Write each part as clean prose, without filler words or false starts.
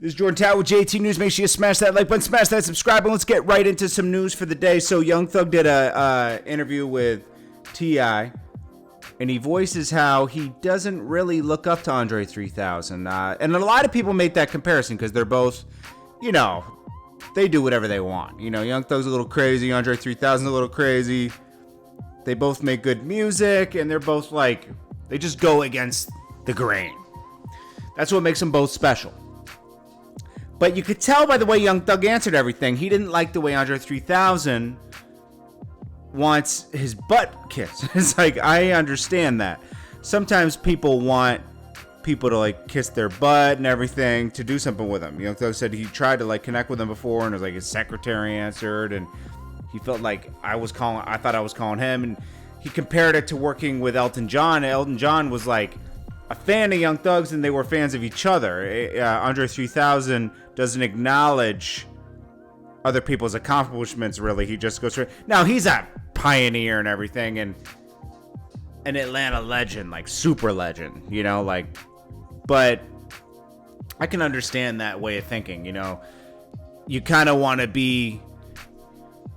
This is Jordan Tower with JT News. Make sure you smash that like button, smash that subscribe, and let's get right into some news for the day. So Young Thug did a interview with T.I., and he voices how he doesn't really look up to Andre 3000. And a lot of people make that comparison because they're both, you know, they do whatever they want. You know, Young Thug's a little crazy, Andre 3000's a little crazy. They both make good music, and they're both like, they just go against the grain. That's what makes them both special. But you could tell by the way Young Thug answered everything, he didn't like the way Andre 3000 wants his butt kissed. It's like, I understand that. Sometimes people want people to like kiss their butt and everything to do something with them. Young Thug said he tried to like connect with them before, and it was like his secretary answered, and he felt like I thought I was calling him, and he compared it to working with Elton John. Elton John was like a fan of Young Thug's, and they were fans of each other. Andre 3000 doesn't acknowledge other people's accomplishments, really. He just goes through. Now, he's a pioneer and everything, and an Atlanta legend, like super legend, you know, like, but I can understand that way of thinking, you know. You kind of want to be,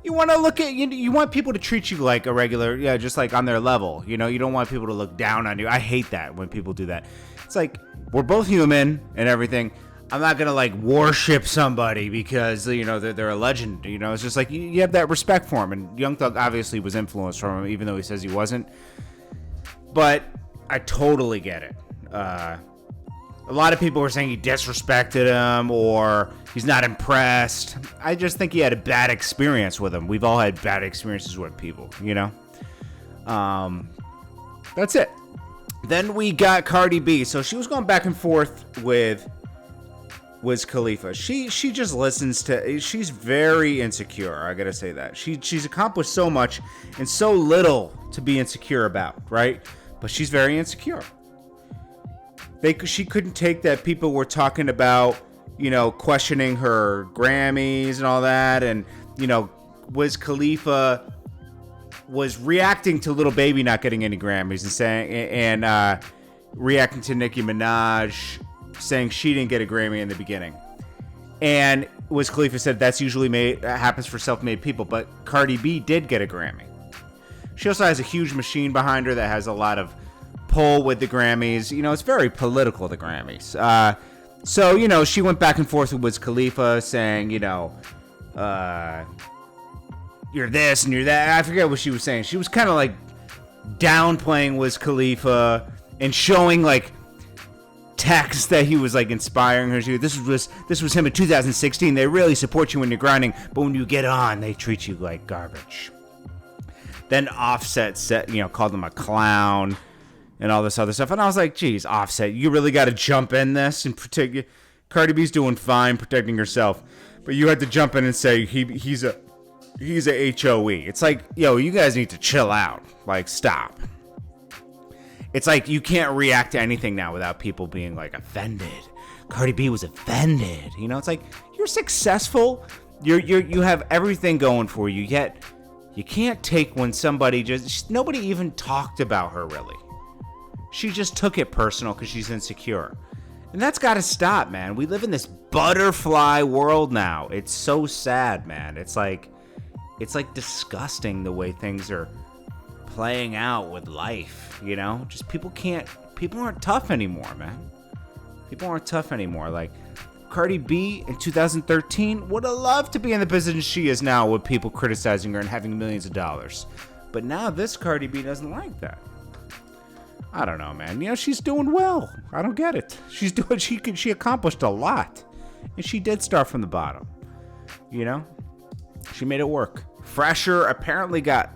you want to look at, you want people to treat you like a regular, yeah, just like on their level, you know. You don't want people to look down on you. I hate that when people do that. It's like, we're both human and everything. I'm not gonna like worship somebody because, you know, they're a legend. You know, it's just like you have that respect for him. And Young Thug obviously was influenced from him, even though he says he wasn't. But I totally get it. A lot of people were saying he disrespected him or he's not impressed. I just think he had a bad experience with him. We've all had bad experiences with people, you know. That's it. Then we got Cardi B. So she was going back and forth with Wiz Khalifa. She just listens to, she's very insecure, I gotta say that. She's accomplished so much and so little to be insecure about, right? But she's very insecure. She couldn't take that people were talking about, you know, questioning her Grammys and all that, and, you know, Wiz Khalifa was reacting to Lil Baby not getting any Grammys and saying, and reacting to Nicki Minaj saying she didn't get a Grammy in the beginning. And Wiz Khalifa said that's usually happens for self-made people, but Cardi B did get a Grammy. She also has a huge machine behind her that has a lot of pull with the Grammys. You know, it's very political, the Grammys. So, you know, she went back and forth with Wiz Khalifa saying, you know, you're this and you're that. I forget what she was saying. She was kind of like downplaying Wiz Khalifa and showing like text that he was like inspiring her. This was him in 2016. They really support you when you're grinding, but when you get on, they treat you like garbage. Then Offset called him a clown and all this other stuff. And I was like, geez, Offset, you really got to jump in this and protect. Cardi B's doing fine protecting herself, but you had to jump in and say he's a HOE. It's like, yo, you guys need to chill out. Like, stop. It's like you can't react to anything now without people being like offended. Cardi B was offended. You know, it's like you're successful. You have everything going for you. Yet you can't take when somebody nobody even talked about her really. She just took it personal because she's insecure. And that's got to stop, man. We live in this butterfly world now. It's so sad, man. It's like disgusting the way things are playing out with life, you know? Just people aren't tough anymore, man. People aren't tough anymore. Like, Cardi B in 2013 would have loved to be in the position she is now with people criticizing her and having millions of dollars. But now this Cardi B doesn't like that. I don't know, man. You know, she's doing well. I don't get it. She accomplished a lot. And she did start from the bottom. You know? She made it work. Phresher apparently got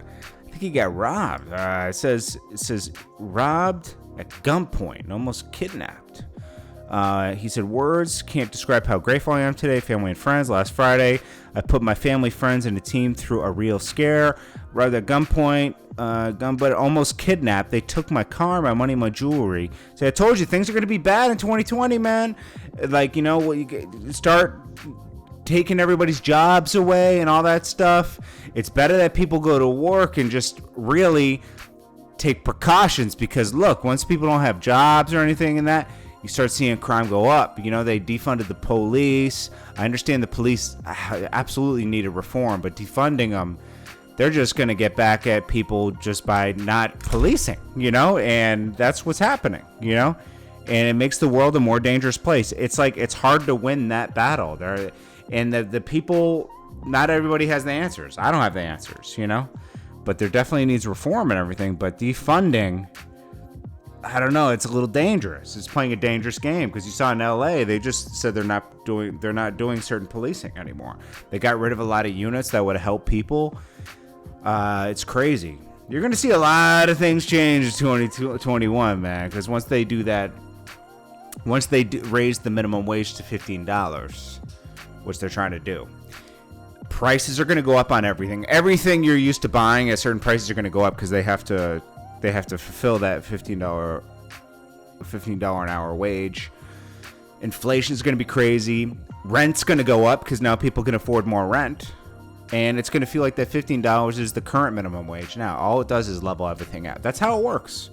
robbed. It says robbed at gunpoint, almost kidnapped. He said, words can't describe how grateful I am today, family and friends. Last Friday, I put my family, friends, and a team through a real scare. Robbed at gunpoint, but almost kidnapped. They took my car, my money, my jewelry. So I told you, things are going to be bad in 2020, man. Like, you know, you start taking everybody's jobs away and all that stuff. It's better that people go to work and just really take precautions, because look, once people don't have jobs or anything in that, you start seeing crime go up. You know, they defunded the police. I understand the police absolutely need a reform, but defunding them, they're just going to get back at people just by not policing, you know, and that's what's happening, you know, and it makes the world a more dangerous place. It's like, it's hard to win that battle there. And the people, not everybody has the answers. I don't have the answers, you know, but there definitely needs reform and everything. But defunding, I don't know, it's a little dangerous. It's playing a dangerous game, because you saw in LA, they just said they're not doing certain policing anymore. They got rid of a lot of units that would help people. It's crazy. You're going to see a lot of things change in 2021, man, because once they do that, once they raise the minimum wage to $15, which they're trying to do, prices are going to go up on everything. Everything you're used to buying at certain prices are going to go up, because they have to fulfill that $15 an hour wage. Inflation's going to be crazy. Rent's going to go up, because now people can afford more rent. And it's going to feel like that $15 is the current minimum wage now. All it does is level everything out. That's how it works.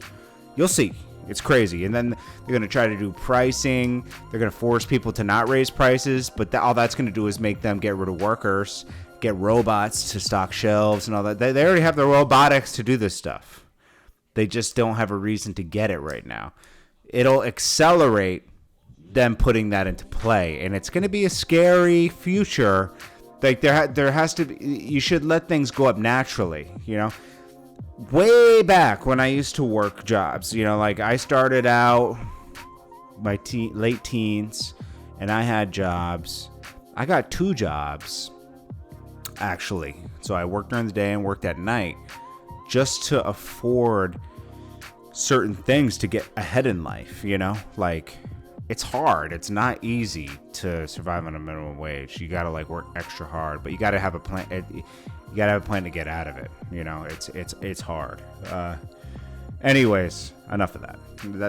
You'll see. It's crazy. And then they're going to try to do pricing. They're going to force people to not raise prices. But all that's going to do is make them get rid of workers, get robots to stock shelves and all that. They already have the robotics to do this stuff. They just don't have a reason to get it right now. It'll accelerate them putting that into play. And it's going to be a scary future. Like, there has to be, you should let things go up naturally, you know? Way back when I used to work jobs, you know, like I started out my late teens, and I had jobs. I got 2 jobs, actually. So I worked during the day and worked at night, just to afford certain things to get ahead in life, you know? Like, it's hard. It's not easy to survive on a minimum wage. You gotta like work extra hard, but you gotta have a plan. You gotta have a plan to get out of it. You know, it's hard. Anyways, enough of that.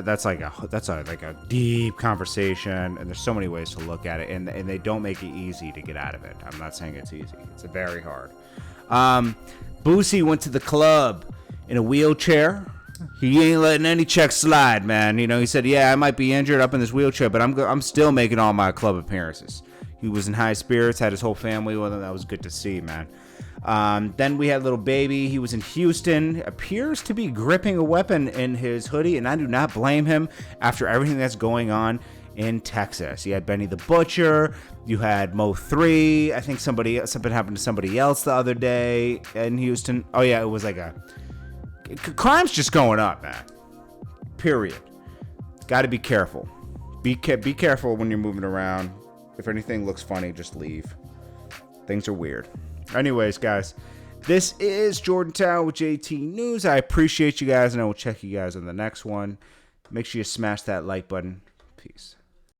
That's like a deep conversation, and there's so many ways to look at it, and they don't make it easy to get out of it. I'm not saying it's easy. It's very hard. Boosie went to the club in a wheelchair. He ain't letting any checks slide, man. You know, he said, yeah, I might be injured up in this wheelchair, but I'm still making all my club appearances. He was in high spirits, had his whole family with him. That was good to see, man. Then we had little baby. He was in Houston, appears to be gripping a weapon in his hoodie, and I do not blame him after everything that's going on in Texas. You had Benny the Butcher. You had Mo 3. I think something happened to somebody else the other day in Houston. Oh, yeah, it was like crime's just going up, man. Period. Got to be careful. Be careful when you're moving around. If anything looks funny, just leave. Things are weird. Anyways, guys, this is Jordan Tower with JT News. I appreciate you guys, and I will check you guys on the next one. Make sure you smash that like button. Peace.